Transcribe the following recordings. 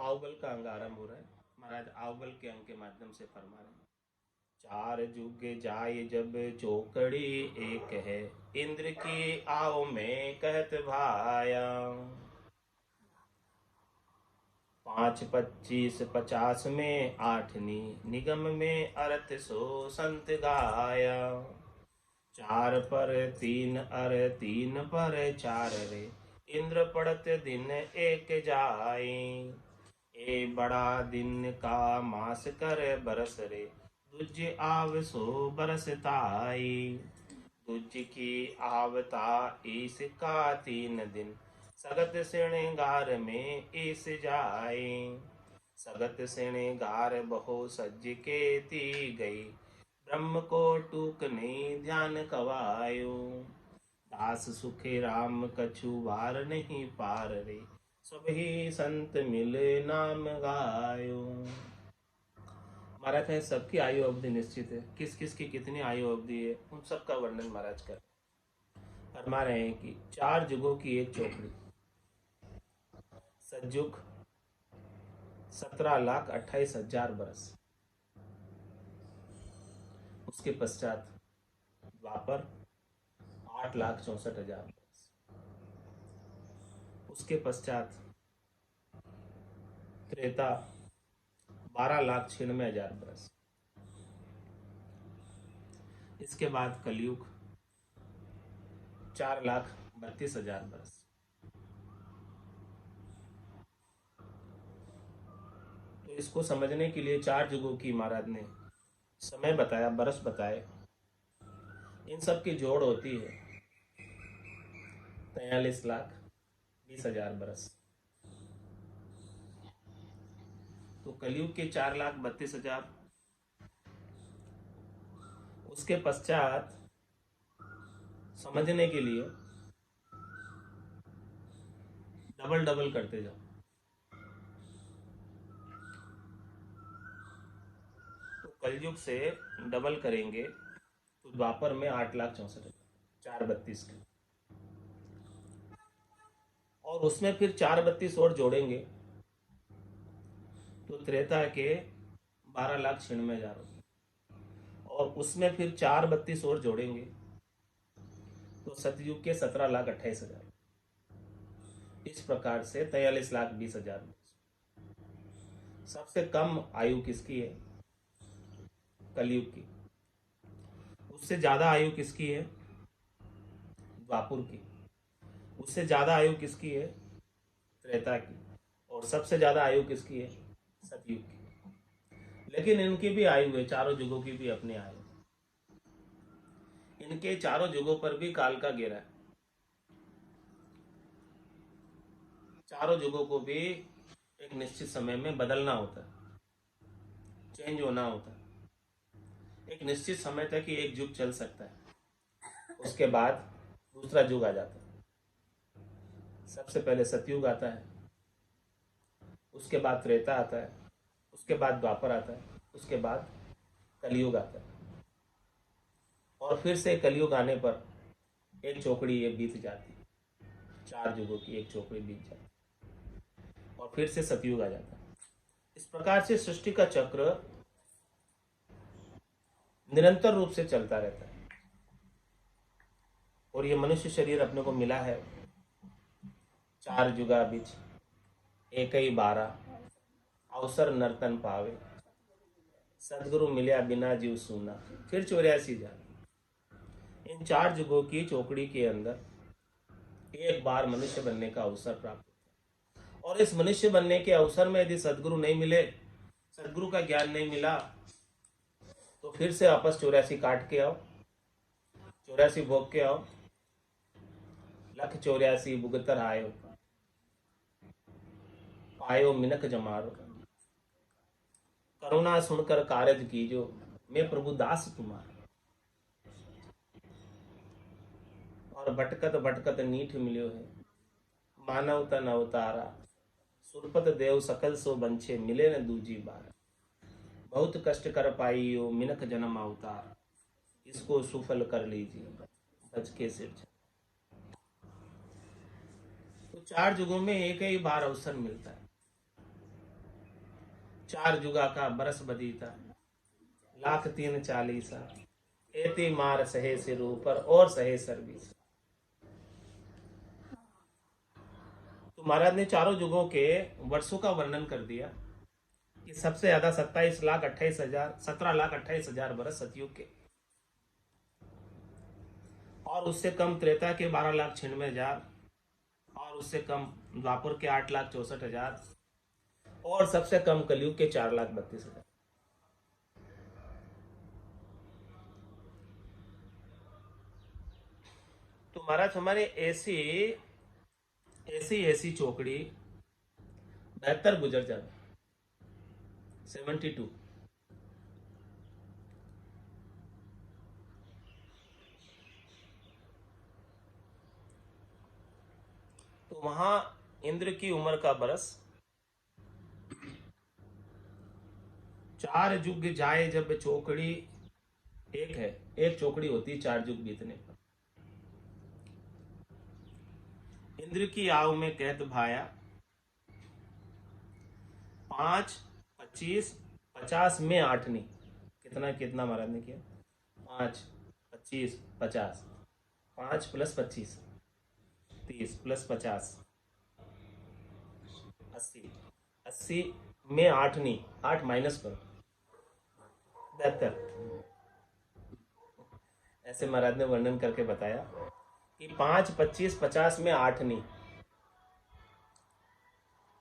आवबल का अंग आरंभ हो रहा है। महाराज आवबल के अंग के माध्यम से फरमा रहे हैं। चार जुग जाय जब चौकड़ी एक है, इंद्र की आओ में कहत भाया। 5 25 50 में आठनी, निगम में अर्थ सो संत गाया। चार पर तीन तीन पर चार रे, इंद्र पड़त दिन एक जाए। ए बड़ा दिन का मास कर बरस रे, दुज आव सो बरसताई। दुज की आवता इसका 3 दिन, सगत श्रृंगार में इस जाए। सगत श्रृंगार बहु सज के ती गई, ब्रह्म को टूक नहीं ध्यान कवायो। दास सुखे राम कछु वार नहीं पार रे, सभी संत मिले नाम गायो। महाराज है सबकी आयु अवधि निश्चित है, किस किस की कितनी आयु अवधि है उन सब का वर्णन महाराज कर फरमा रहे हैं कि 4 जुगों की एक चौकड़ी। सतयुग 17,28,000 बरस, उसके पश्चात द्वापर 8,64,000 बरस, उसके पश्चात त्रेता 12,96,000 बरस, इसके बाद कलयुग 4,32,000 बरस। तो इसको समझने के लिए 4 जुगों की महाराज ने समय बताया, बरस बताए। इन सब की जोड़ होती है 43,20,000 बरस। तो कलयुग के 4,32,000, उसके पश्चात समझने के लिए डबल डबल करते जाओ। तो कलयुग से डबल करेंगे तो द्वापर में 8,64,000, 432 के, और उसमें फिर 432 और जोड़ेंगे तो त्रेता के 12,96,000, और उसमें फिर 432 और जोड़ेंगे तो सतयुग के 17,28,000। इस प्रकार से 43,20,000। सबसे कम आयु किसकी है? कलयुग की। उससे ज्यादा आयु किसकी है? द्वापुर की। उससे ज्यादा आयु किसकी है? त्रेता की। और सबसे ज्यादा आयु किसकी है? सतयुग की। लेकिन इनकी भी आयु है, चारों युगों की भी अपनी आयु। इनके चारों युगों पर भी काल का घेरा है। चारों युगों को भी एक निश्चित समय में बदलना होता है, चेंज होना होता है। एक निश्चित समय तक ही एक युग चल सकता है, उसके बाद दूसरा युग आ जाता है। सबसे पहले सतयुग आता है, उसके बाद त्रेता आता है, उसके बाद द्वापर आता है, उसके बाद कलयुग आता है। और फिर से कलयुग आने पर एक चौकड़ी ये बीत जाती है, 4 युगों की एक चौकड़ी बीत जाती है, और फिर से सतयुग आ जाता है। इस प्रकार से सृष्टि का चक्र निरंतर रूप से चलता रहता है। और ये मनुष्य शरीर अपने को मिला है 4 जुगा बीच एक ही 12, अवसर नर्तन पावे, सदगुरु मिलिया बिना जीव सूना, फिर 84 जान। इन 4 जुगों की चौकड़ी के अंदर एक बार मनुष्य बनने का अवसर प्राप्त होता है। और इस मनुष्य बनने के अवसर में यदि सदगुरु नहीं मिले, सदगुरु का ज्ञान नहीं मिला, तो फिर से वापस 84 काट के आओ, 84 भोग के आओ, 1,84 भुगतर आयो, पायो मिनक जमारो, करुणा सुनकर कारज कीजो, मैं प्रभु दास तुम्हारा। और भटकत भटकत नीठ मिलियो है, मानव तन अवतारा, सुरपत देव सकल सो बंछे, मिले न दूजी बार। बहुत कष्ट कर पाई हो मिनक जन्म अवतार, इसको सुफल कर लीजिए बच के सिर। तो 4 जुगों में एक ही बार अवसर मिलता है। चार जुगा का बरस बदीता, लाख तीन चालीसा, एति मार सहे सिर ऊपर और सहे सर बीस। तो महाराज ने चारों युगों के वर्षों का वर्णन कर दिया कि सबसे ज्यादा 27,28,000 17,28,000 बरस सतयुग के, और उससे कम त्रेता के 12,96,000, और उससे कम द्वापर के 8,64,000, और सबसे कम कलयुग के 4,32,000। तो महाराज हमारे ऐसी ऐसी ऐसी चौकड़ी 72 गुजर जाए, 72। तो वहां इंद्र की उम्र का बरस 4 युग जाए जब चौकड़ी एक है, एक चौकड़ी होती है 4 युग बीतने पर। इंद्र की आयु में कहत भाया 5, 25, 50 में आठनी। कितना कितना महाराज ने किया? 5, 25, 50, 5 + 25 30 + 50 80, 80 में आठनी, 8 माइनस करो, 72। ऐसे महाराज ने वर्णन करके बताया कि 5, 25, 50 में आठनी।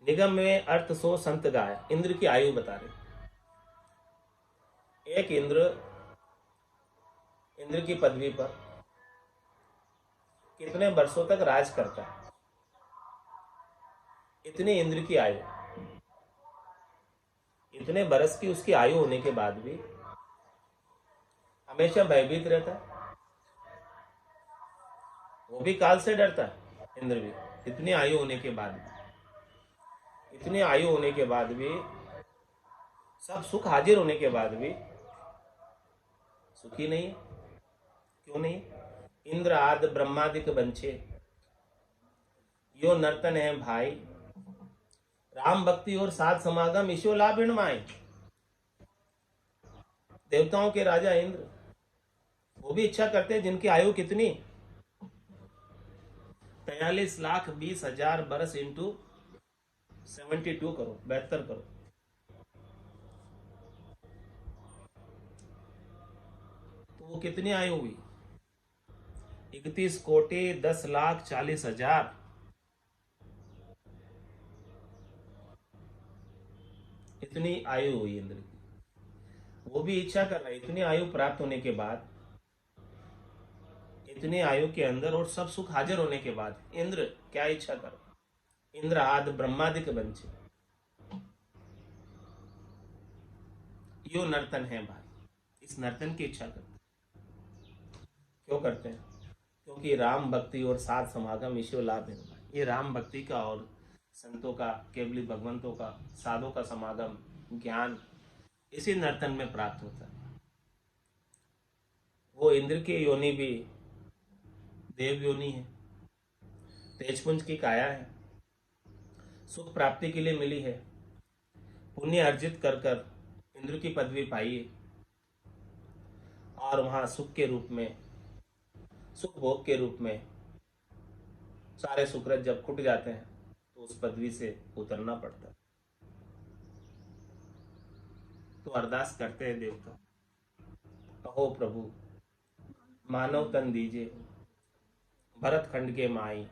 निगम में अर्थ सो संत गाय। इंद्र की आयु बता रहे। एक इंद्र की पदवी पर कितने वर्षों तक राज करता है, इतने इंद्र की आयु, इतने बरस की उसकी आयु होने के बाद भी हमेशा भयभीत रहता है। वो भी काल से डरता है, इंद्र भी। इतनी आयु होने के बाद भी, इतनी आयु होने के बाद भी, सब सुख हाजिर होने के बाद भी सुखी नहीं है। क्यों नहीं? इंद्र आदि ब्रह्मादिक बंछे, यो नर्तन है भाई, राम भक्ति और साध समागम ईशो लाभ माई। देवताओं के राजा इंद्र, वो भी इच्छा करते हैं जिनकी आयु कितनी? 43,20,000 बरस इंटू 72 करो, 72 करो। तो वो कितनी आयु हुई? 31,10,40,000। इतनी आयु हुई इंद्र की। वो भी इच्छा कर रहा है इतनी आयु प्राप्त होने के बाद, इतनी आयु के अंदर और सब सुख हाजिर होने के बाद इंद्र क्या इच्छा कर? इंद्र आदि ब्रह्मादिक बंचे, यो नर्तन है भाई। इस नर्तन की इच्छा करते। क्यों करते हैं? क्योंकि राम भक्ति और साध समागम ईश्वर लाभ है। ये राम भक्ति का और संतों का, केवली भगवंतों का, साधों का समागम, ज्ञान इसी नर्तन में प्राप्त होता है। वो इंद्र की योनि भी देव योनि है, तेजपुंज की काया है, सुख प्राप्ति के लिए मिली है, पुण्य अर्जित कर कर इंद्र की पदवी पाई है, और वहां सुख के रूप में, सुख भोग के रूप में सारे सुकृत जब खुट जाते हैं तो उस पदवी से उतरना पड़ता है। तो अरदास करते हैं देवता, कहो प्रभु मानव तन दीजिए, भरत खंड के माई,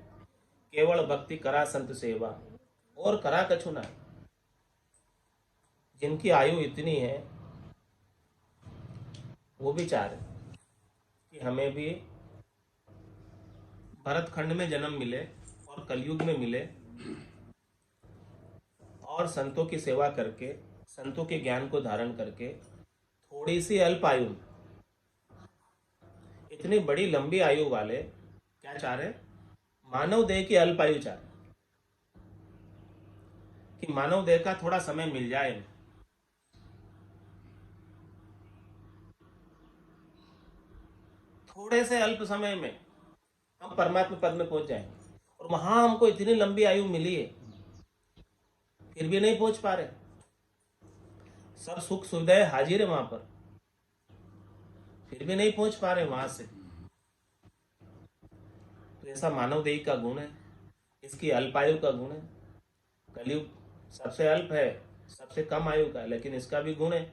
केवल भक्ति करा संत सेवा, और करा कछु ना। जिनकी आयु इतनी है वो भी चाह रहे कि हमें भी भरत खंड में जन्म मिले और कलयुग में मिले, और संतों की सेवा करके, संतों के ज्ञान को धारण करके थोड़ी सी अल्प आयु, इतनी बड़ी लंबी आयु वाले क्या चाह रहे? मानव देह की अल्प आयु चाह रहे कि मानव देह का थोड़ा समय मिल जाए, थोड़े से अल्प समय में हम परमात्मा पद में पहुंच जाएंगे। और वहां हमको इतनी लंबी आयु मिली है, फिर भी नहीं पहुंच पा रहे। सब सुख सुविधाएं हाजिर है वहां पर, फिर भी नहीं पहुंच पा रहे वहां से। तो ऐसा मानव देही का गुण है, इसकी अल्पायु का गुण है। कलयुग सबसे अल्प है, सबसे कम आयु का, लेकिन इसका भी गुण है।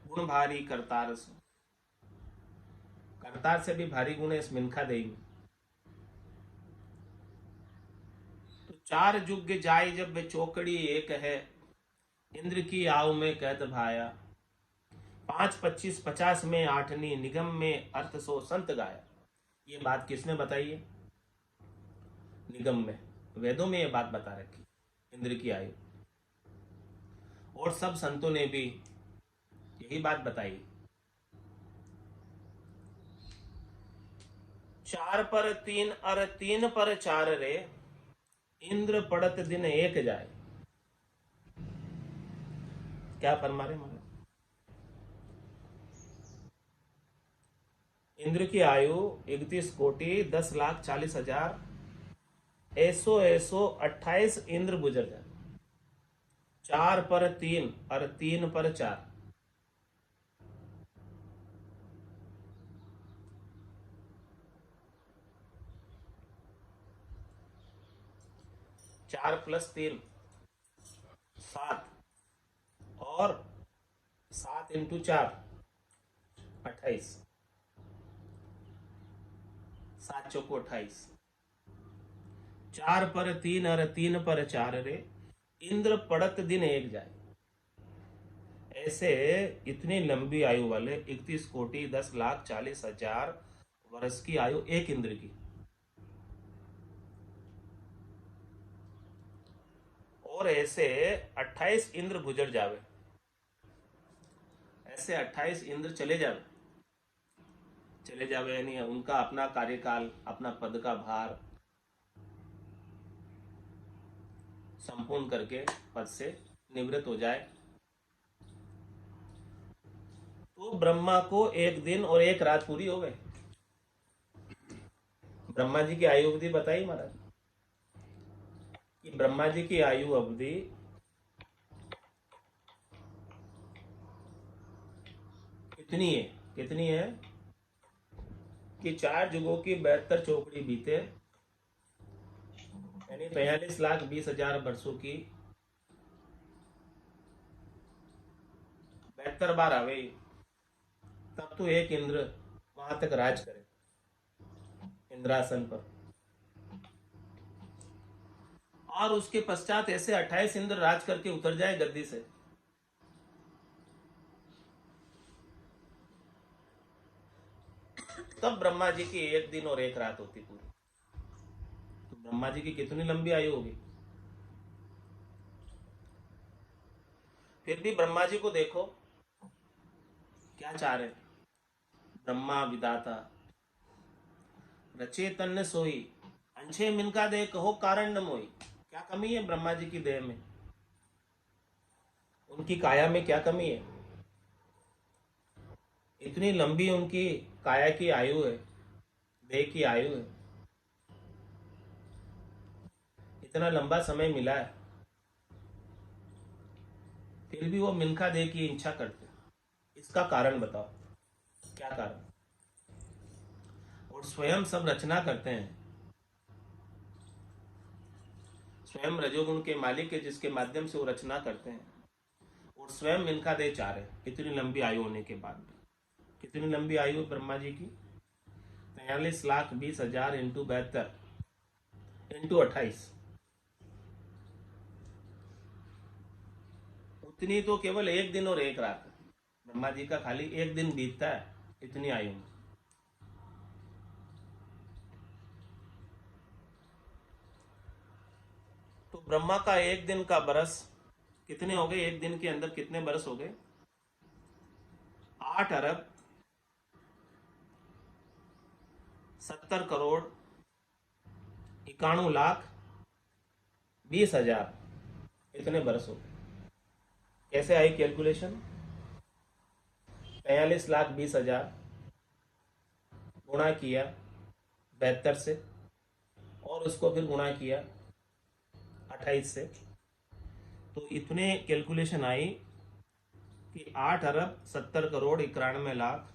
गुण भारी करतार से, करतार से भी भारी गुण है इस मिनखा देही में। तो चार जुग जाय जब वे चौकड़ी एक है, इंद्र की आव में कहत भाया। 5, 25, 50 में आठनी, निगम में अर्थ सो संत गाया। ये बात किसने बताई है? निगम में, वेदों में ये बात बता रखी इंद्र की आयु। और सब संतों ने भी यही बात बताई। 4 पर 3 और 3 पर 4 रे, इंद्र पड़त दिन एक जाए। क्या फरमा रहे महाराज? इंद्र की आयु 31,10,40,000, ऐसो ऐसो 28 इंद्र गुजर जाए। 4 पर 3 और 3 पर 4, 4 + 3 7, और 7 × 4 28, 7 × 4 = 28। 4 पर 3 और 3 पर 4 रे, इंद्र पड़त दिन एक जाए। ऐसे इतनी लंबी आयु वाले 31,10,40,000 वर्ष की आयु एक इंद्र की, और ऐसे 28 इंद्र गुजर जावे। ऐसे 28 इंद्र चले जावे, चले जावे यानी उनका अपना कार्यकाल, अपना पद का भार संपूर्ण करके पद से निवृत्त हो जाए। तो ब्रह्मा को एक दिन और एक रात पूरी हो गई। ब्रह्मा जी की आयु अवधि बताई महाराज कि ब्रह्मा जी की आयु अवधि कितनी है? कितनी है कि 4 युगों की 72 चौकड़ी बीते, यानी 43,20,000 वर्षों की 72 बार आवे, तब तो एक इंद्र वहां तक राज करे इंद्रासन पर। और उसके पश्चात ऐसे 28 इंद्र राज करके उतर जाए गद्दी से। तब ब्रह्मा जी की एक दिन और एक रात होती पूरी। तो ब्रह्मा जी की कितनी लंबी आयु होगी? फिर भी ब्रह्मा जी को देखो क्या चाह रहे। ब्रह्मा विदाता रचे तन्न सोई, अंछे मिनका दे कहो कारण न मोई। क्या कमी है ब्रह्मा जी की देह में? उनकी काया में क्या कमी है? इतनी लंबी उनकी काया की आयु है, देह की आयु है, इतना लंबा समय मिला है, फिर भी वो मिनखा देह की इच्छा करते। इसका कारण बताओ, क्या कारण? और स्वयं सब रचना करते हैं, स्वयं रजोगुण के मालिक है जिसके माध्यम से वो रचना करते हैं, और स्वयं मिनखा देह चाह रहे इतनी लंबी आयु होने के बाद। कितनी लंबी आयु ब्रह्मा जी की? 43,20,000 × 72 × 28, उतनी तो केवल एक दिन और एक रात। ब्रह्मा जी का खाली एक दिन बीतता है इतनी आयु में। तो ब्रह्मा का एक दिन का बरस कितने हो गए? एक दिन के अंदर कितने बरस हो गए? 8,70,91,20,000 इतने बरस हो गए। कैसे आई कैलकुलेशन? 43,20,000 गुणा किया 72 से, और उसको फिर गुणा किया 28 से, तो इतने कैलकुलेशन आई कि 8 अरब 70 करोड़ 91 लाख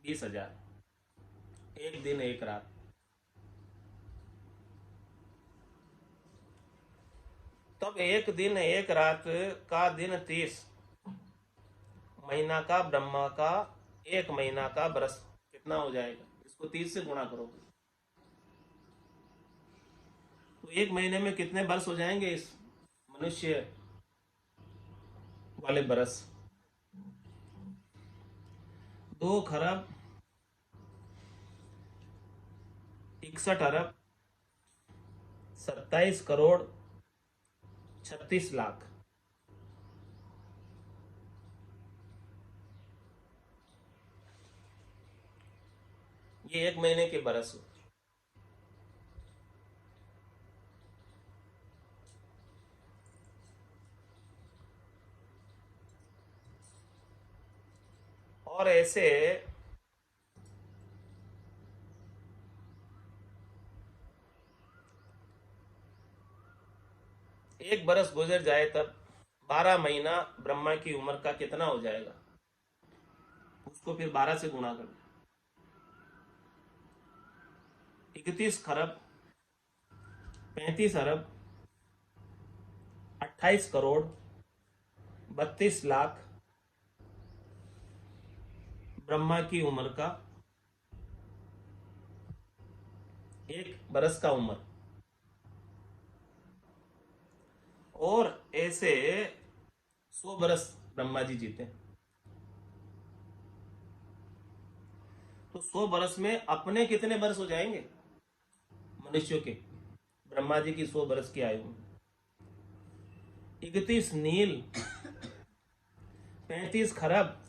20 हजार, एक दिन एक रात। तब एक दिन एक रात का दिन 30, महीना का ब्रह्मा का, एक महीना का बरस कितना हो जाएगा, इसको 30 से गुणा करो तो एक महीने में कितने बरस हो जाएंगे इस मनुष्य वाले बरस। 2 खरब 61 अरब 27 करोड़ 36 लाख। ये एक महीने के बरस हो। और ऐसे एक बरस गुजर जाए तब 12 महीना ब्रह्मा की उम्र का कितना हो जाएगा, उसको फिर 12 से गुणा कर। 31 खरब 35 अरब 28 करोड़ 32 लाख ब्रह्मा की उम्र का, एक बरस का उम्र। और ऐसे 100 बरस ब्रह्मा जी जीते। तो 100 बरस में अपने कितने बरस हो जाएंगे मनुष्यों के, ब्रह्मा जी की 100 बरस की आयु। 31 नील 35 खरब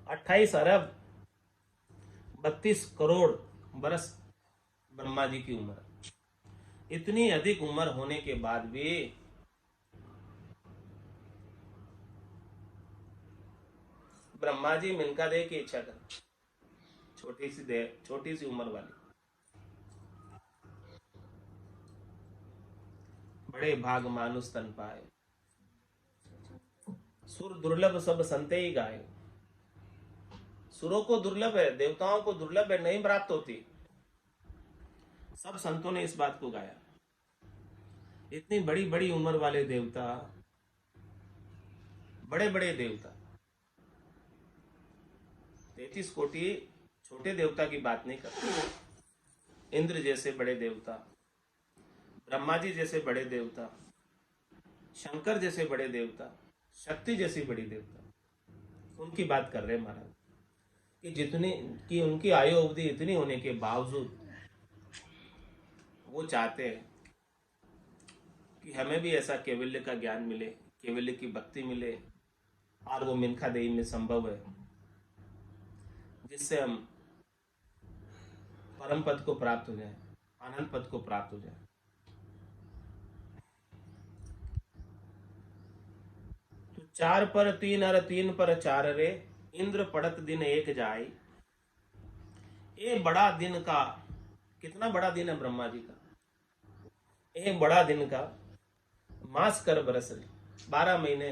28 अरब 32 करोड़ बरस ब्रह्मा जी की उम्र। इतनी अधिक उम्र होने के बाद भी ब्रह्मा जी मिनका दे की इच्छा कर, छोटी सी दे, छोटी सी उम्र वाली। बड़े भाग मानुस तन पाए, सुर दुर्लभ सब संते ही गाए। सुरों को दुर्लभ है, देवताओं को दुर्लभ है, नहीं प्राप्त होती। सब संतों ने इस बात को गाया। इतनी बड़ी बड़ी उम्र वाले देवता, बड़े बड़े देवता, 33 कोटि छोटे देवता की बात नहीं करते। इंद्र जैसे बड़े देवता, ब्रह्मा जी जैसे बड़े देवता, शंकर जैसे बड़े देवता, शक्ति जैसी बड़ी देवता, उनकी बात कर रहे हैं महाराज। कि जितनी कि उनकी आयु अवधि इतनी होने के बावजूद वो चाहते हैं कि हमें भी ऐसा कैवल्य का ज्ञान मिले, कैवल्य की भक्ति मिले, और वो मिनखा देही में संभव है, जिससे हम परम पद को प्राप्त हो जाए, आनंद पद को प्राप्त हो जाए। तो 4 पर 3 अर 3 पर 4 रे, इंद्र पड़त दिन एक जाए। ये बड़ा दिन का, कितना बड़ा दिन है ब्रह्मा जी का, एक बड़ा दिन का मास कर बरस रे। 12 महीने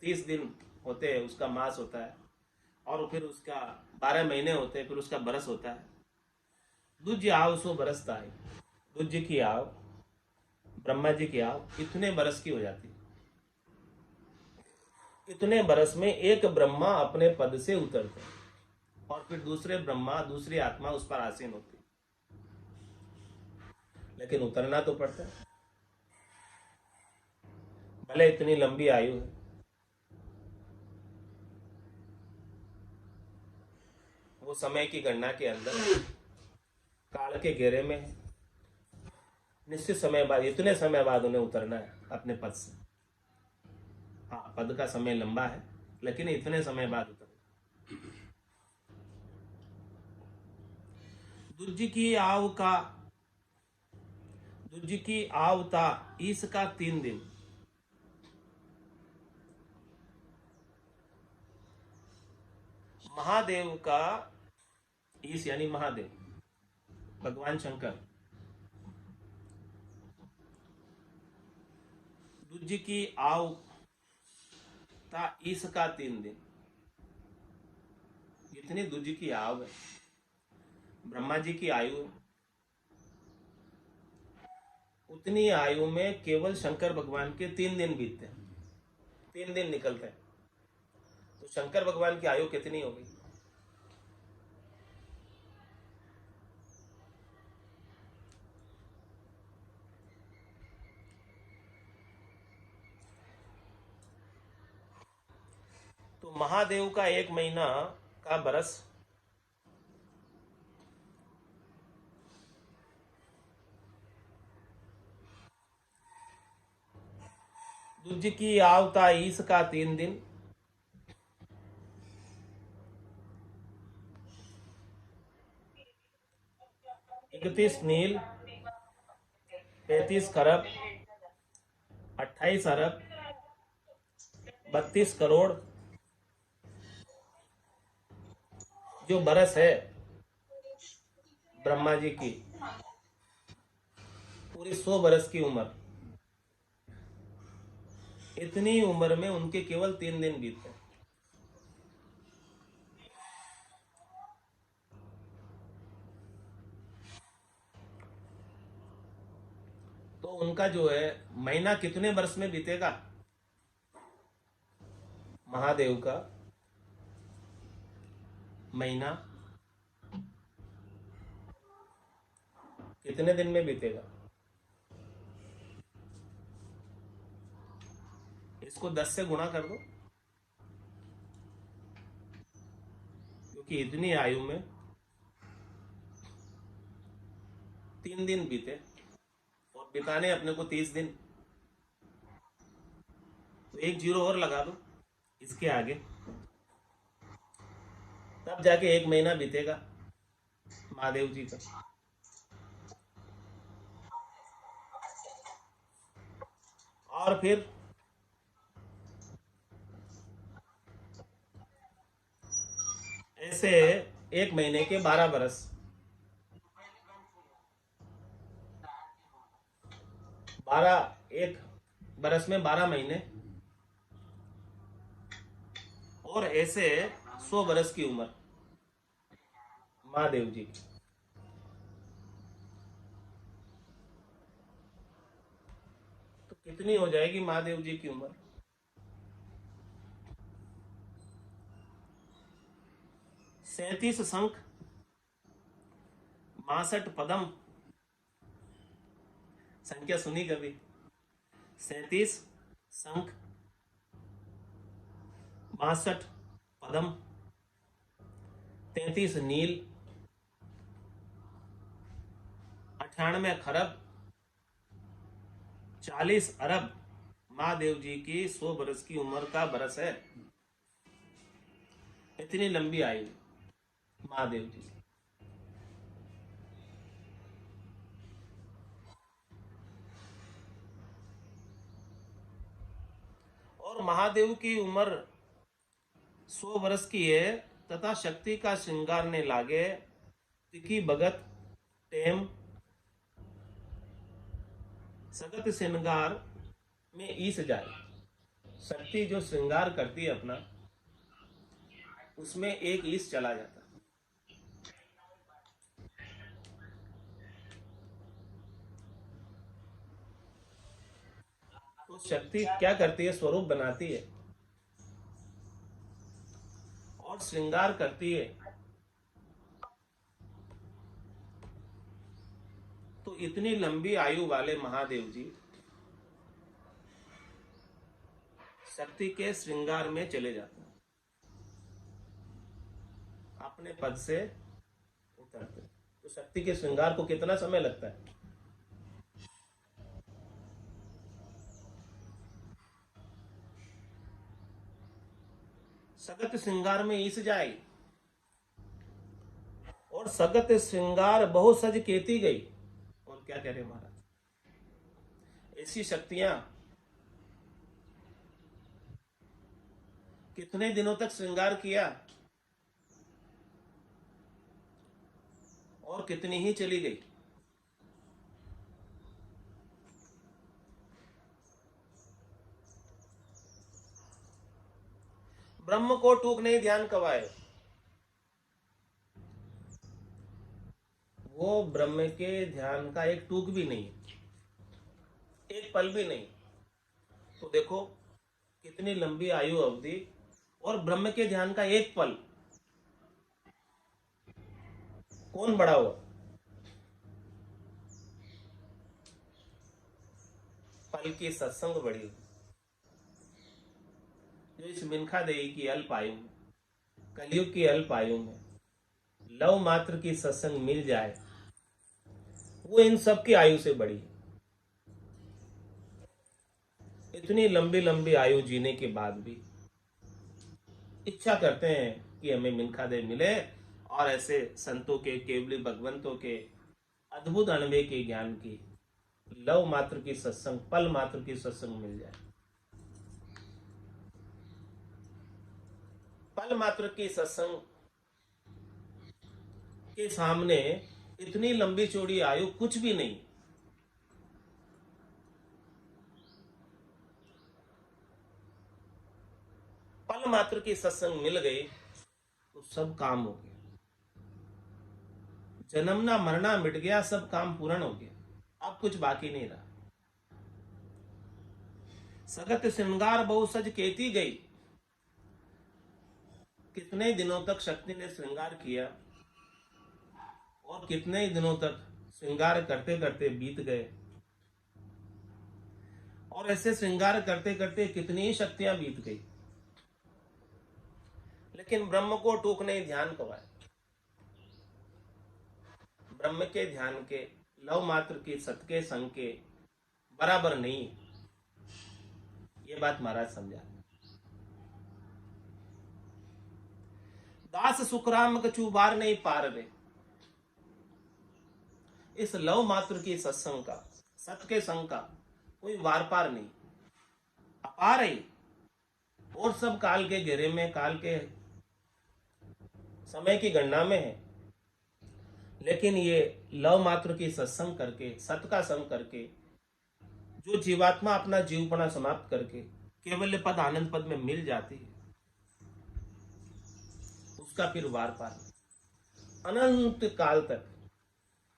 30 दिन होते हैं, उसका मास होता है, और फिर उसका 12 महीने होते हैं, फिर उसका बरस होता है। दूज आव सो बरसता है। दूज की आव, ब्रह्मा जी की आव इतने बरस की हो जाती है। इतने बरस में एक ब्रह्मा अपने पद से उतरते हैं, और फिर दूसरे ब्रह्मा, दूसरी आत्मा उस पर आसीन होती है। लेकिन उतरना तो पड़ता है, भले इतनी लंबी आयु है। वो समय की गणना के अंदर काल के घेरे में है। निश्चित समय बाद, इतने समय बाद उन्हें उतरना है अपने पद से। हाँ, पद का समय लंबा है, लेकिन इतने समय बाद उतरना। दुज की आव का, दुज की आवता इसका 3 दिन। महादेव का, ईश यानी महादेव, भगवान शंकर, दूज की आव ता ईस का 3 दिन। जितनी दूज की आव है, ब्रह्मा जी की आयु है, उतनी आयु में केवल शंकर भगवान के 3 दिन बीतते हैं, 3 दिन निकलते हैं। तो शंकर भगवान की आयु कितनी हो गई? तो महादेव का 1 महीना का बरस 'दूज की आवता ईस का 3 दिन'। 31 नील, 35 खरब, 28 अरब, 32 करोड़ जो बरस है ब्रह्मा जी की, पूरी 100 बरस की उम्र, इतनी उम्र में उनके केवल 3 दिन बीते। तो उनका जो है महीना कितने वर्ष में बीतेगा? महादेव का महीना कितने दिन में बीतेगा? इसको 10 से गुणा कर दो, क्योंकि इतनी आयु में 3 दिन बीते और बिताने अपने को 30 दिन। तो एक जीरो और लगा दो इसके आगे, तब जाके 1 महीना बीतेगा महादेव जी का। और फिर ऐसे 1 महीने के 12 बरस, 1 बरस में 12 महीने, और ऐसे 100 बरस की उम्र महादेव जी की। तो कितनी हो जाएगी महादेव जी की उम्र? 37 शंख, 62 पदम। संख्या सुनी कभी? 37 शंख, 62 पदम, 33 नील, 98 खरब, 40 अरब महादेव जी की 100 बरस की उम्र का बरस है। इतनी लंबी आयु महादेव जी। और महादेव की उम्र 100 बरस की है, तथा शक्ति का श्रृंगार ने लागे, तिखी भगत टेम सगत श्रृंगार में ईस जाए। शक्ति जो श्रृंगार करती है अपना, उसमें एक ईस चला जाता। तो शक्ति क्या करती है? स्वरूप बनाती है और श्रृंगार करती है। तो इतनी लंबी आयु वाले महादेव जी शक्ति के श्रृंगार में चले जाते हैं, अपने पद से उतरते। तो शक्ति के श्रृंगार को कितना समय लगता है? सगत श्रृंगार में ईस जाए, और सगत श्रृंगार बहु सज केती गई। और क्या कह रहे महाराज? ऐसी शक्तियां कितने दिनों तक श्रृंगार किया और कितनी ही चली गई। ब्रह्म को टूक नहीं ध्यान कब आए? वो ब्रह्म के ध्यान का एक टूक भी नहीं, एक पल भी नहीं। तो देखो कितनी लंबी आयु अवधि और ब्रह्म के ध्यान का एक पल, कौन बड़ा हुआ? पल की सत्संग बड़ी, जो इस मिनखा देही की अल्प आयु में, कलयुग की अल्प आयु में लव मात्र की सत्संग मिल जाए, वो इन सब की आयु से बड़ी है। इतनी लंबी लंबी आयु जीने के बाद भी इच्छा करते हैं कि हमें मिनखा दे मिले और ऐसे संतों के, केवली भगवंतों के अद्भुत अनुभव के ज्ञान की लव मात्र की सत्संग, पल मात्र की सत्संग मिल जाए। पल मात्र की सत्संग के सामने इतनी लंबी चौड़ी आयु कुछ भी नहीं। पल मात्र की सत्संग मिल गई तो सब काम हो गया, जन्मना मरना मिट गया, सब काम पूर्ण हो गया, अब कुछ बाकी नहीं रहा। सगत श्रृंगार बहु सज केती गई, कितने दिनों तक शक्ति ने श्रृंगार किया और कितने ही दिनों तक श्रृंगार करते करते बीत गए, और ऐसे श्रृंगार करते करते कितनी ही शक्तियां बीत गई, लेकिन ब्रह्म को टूक नहीं ध्यान कवाए। ब्रह्म के ध्यान के, लव मात्र की सत के संग के बराबर नहीं, ये बात महाराज समझा। दास सुखराम कछु बार नहीं पार रे, इस लव मात्र की सत्संग का, सत के संग का कोई वार पार नहीं, अपार ही, और सब काल के घेरे में, काल के समय की गणना में है। लेकिन ये लव मात्र की सत्संग करके, सत का संग करके, जो जीवात्मा अपना जीवपना समाप्त करके केवल पद आनंद पद में मिल जाती है, उसका फिर वार पार अनंत काल तक,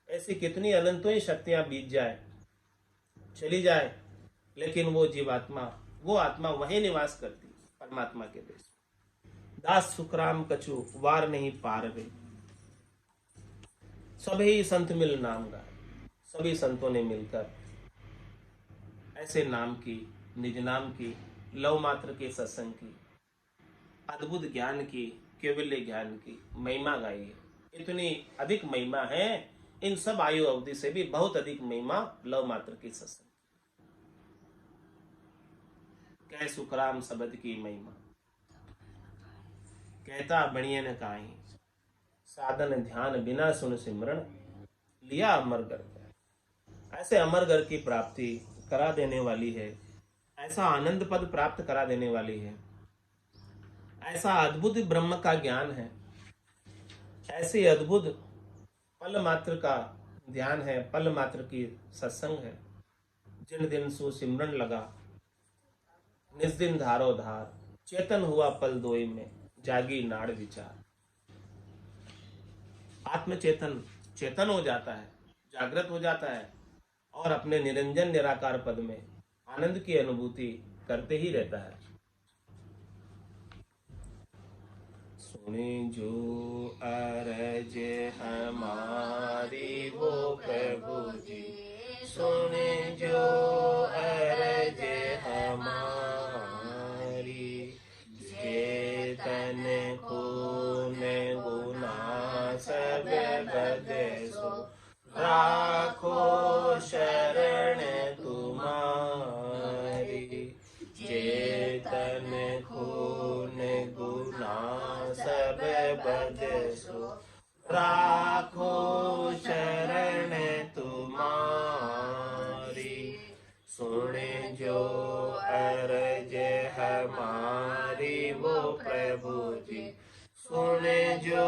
ऐसी कितनी अनंतों ही शक्तियां बीत जाए, चली जाए, लेकिन वो जीवात्मा, वो आत्मा वहीं निवास करती परमात्मा के देश। दास सुखराम कछु वार नहीं पार रे, सभी संत मिल नाम गाए, सभी संतों ने मिलकर ऐसे नाम की, निज नाम की, लव मात्र के सत्संग की, अद्भुत ज्ञान की, केवल्य ज्ञान की महिमा गाई है। इतनी अधिक महिमा है, इन सब आयु अवधि से भी बहुत अधिक महिमा लव मात्र की सत्संग। कह सुखराम शब्द की महिमा, कहता बणिये न काई, साधन ध्यान बिना सुन सिमरण, लिया अमरगर। ऐसे अमरगर की प्राप्ति करा देने वाली है, ऐसा आनंद पद प्राप्त करा देने वाली है, ऐसा अद्भुत ब्रह्म का ज्ञान है, ऐसे अद्भुत पल मात्र का ध्यान है, पल मात्र की सत्संग है। जिन दिन सुसिमरन लगा, निज दिन धारो धार, चेतन हुआ पल दोई में, जागी नाड़ विचार। आत्म चेतन चेतन हो जाता है, जागृत हो जाता है, और अपने निरंजन निराकार पद में आनंद की अनुभूति करते ही रहता है। सुने जो अरज हमारी वो प्रभु जी, सुने जो अरज हमारी, चेतन खून गुना सब बदसो, राखो शरण तुम्हारी। चेतन खून गुना सब बदसो, राखो शरण तुम्हारी। सुने जो अरज हमारी वो प्रभु जी, सुने जो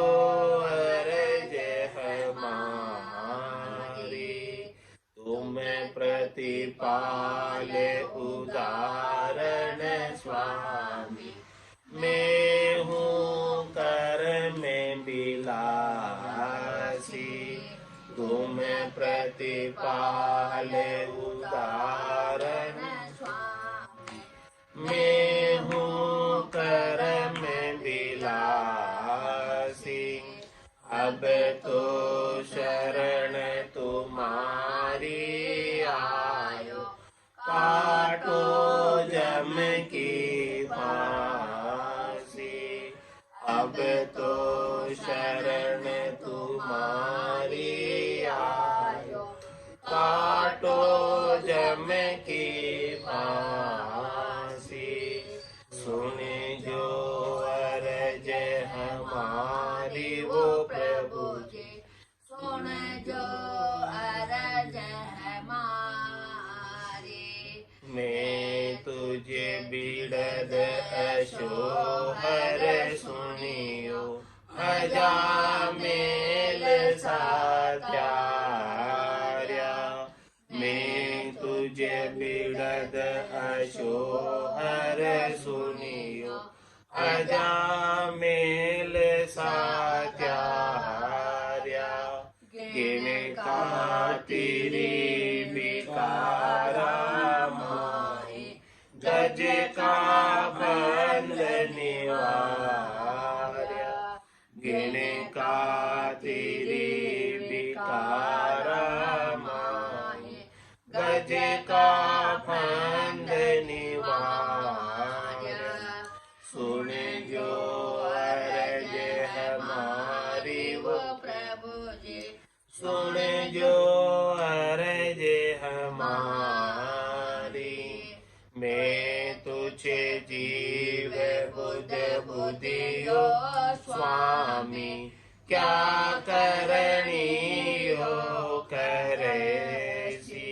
अरज हमारी। तुम प्रतिपाल उदाहरण स्वामी, मेरे तुम प्रतिपाल उदाहरण स्वामी। मैं हूँ करम बिलासी, अब तो शरण तुम्हारी आयो, काटो जम की फांसी। अब तो शरण तुम्हारी आयो, काटो जम की फांसी। सुने जो अरज हमारी वो प्रभु जी, सुन जो अरज हमारी। मैं तुझे बिड़द अशोहर सुनियो, अजामेल सात्यार्या। मैं तुझे बिड़द अशोहर सुनियो, अजामेल सात्यार्या। गिन खातिरी बिकारा माई, गज का बंद निवार्या। गिन खातिरी बिकारा माई, गज का बंद निवार्या। सुन जो अरज हमारी वो प्रभु जी, सुन जो अरज हमारी। मैं तुझे जीव बुध बुधियो स्वामी, क्या करनी हो करेसी।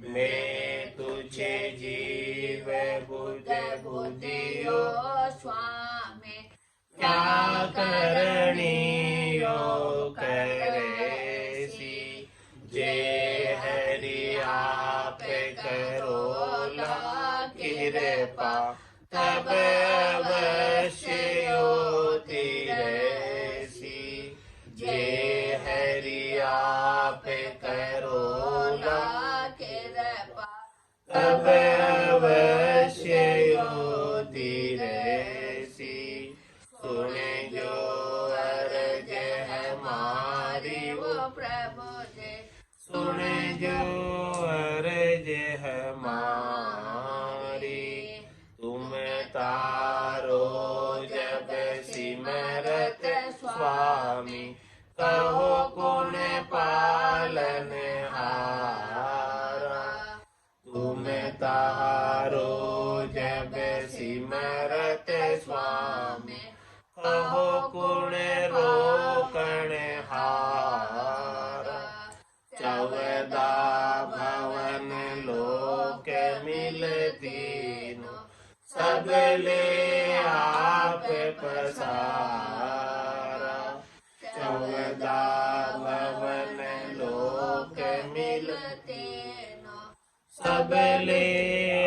मैं तुझे जीव बुध बुधियो स्वामी, क्या करनी हो करेसी। जे हरि आप करो कृपा, तब अवश्य होती रहसी। जे हरि आप करो कृपा, तब अवश्य होती रहसी। सुन जो अरज हमारी वो प्रभु जी, सुन जो अरज हमारी। तुम तारो जब सिमरत स्वामी, कहो गुण पालन हारा। तुम तारो जब सिमरत स्वामी, कहो गुण रोकण हारा। चौदा भवन लोक मिलतीनो, सब ले आप पसारा। चौदा भवन लोक मिलतेनो, सब ले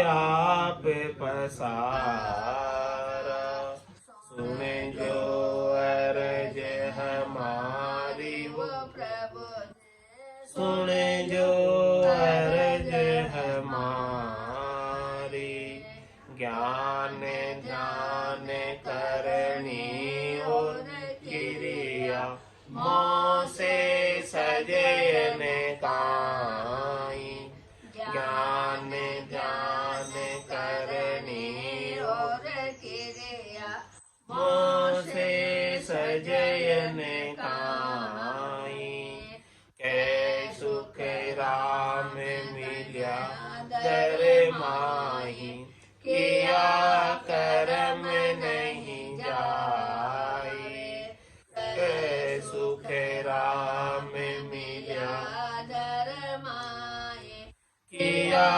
आप पसारा। सुन जो अरज हमारी वो प्रभु सुन जो अरज हमारी। ज्ञान ध्यान करनी और क्रिया, मोह से सजन काई। ज्ञान ध्यान करनी और क्रिया, मोह से सजन काई। कै सुख राम मिल्या दर माही, किया करम नहीं जाए। कै सुख राम मिल्या दर माए, किया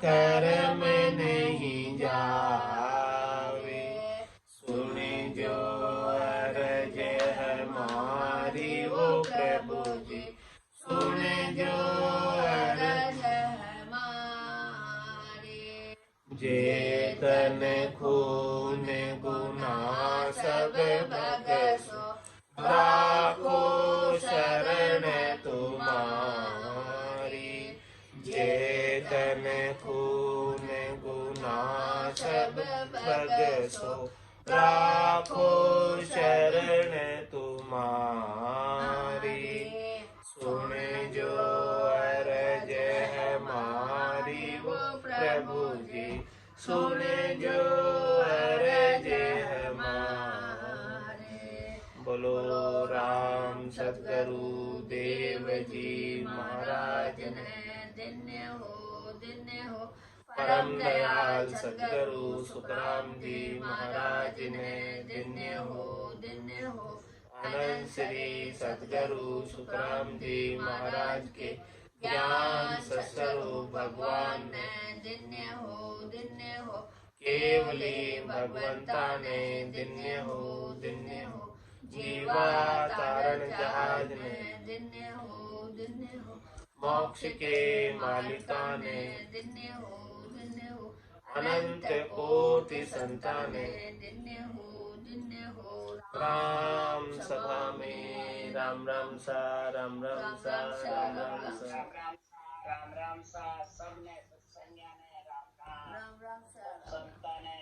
करम नहीं जावे। सुन जो अरज हमारी वो प्रभु जी, सुन जो अरज हमारे। जेतन खून गुना सब भगसो, राखो शरण तुम्हारी। तन खून गुना सब बगसो, राखो शरण तुम्हारी। सुन जो अरज हमारी वो प्रभु जी, सुन जो अरज हमारी। बोलो राम सतगुरु देव जी महाराज ने, धन्य हो परम दयाल सतगुरु सुखराम जी महाराज ने, धन्य हो अनंत श्री सतगुरु सुखराम जी महाराज के ज्ञान सस्वरूप भगवान ने, धन्य हो केवली भगवंता ने, धन्य हो जीवा तारण जहाज ने, धन्य हो मोक्ष के मालिका ने, धन्य हो अनंत कोटि संताने, धन्य हो राम सभा में राम राम सा, राम राम सा, राम राम सा, राम राम सा, सबने सत्संग्या ने राम राम, राम राम सा, संता ने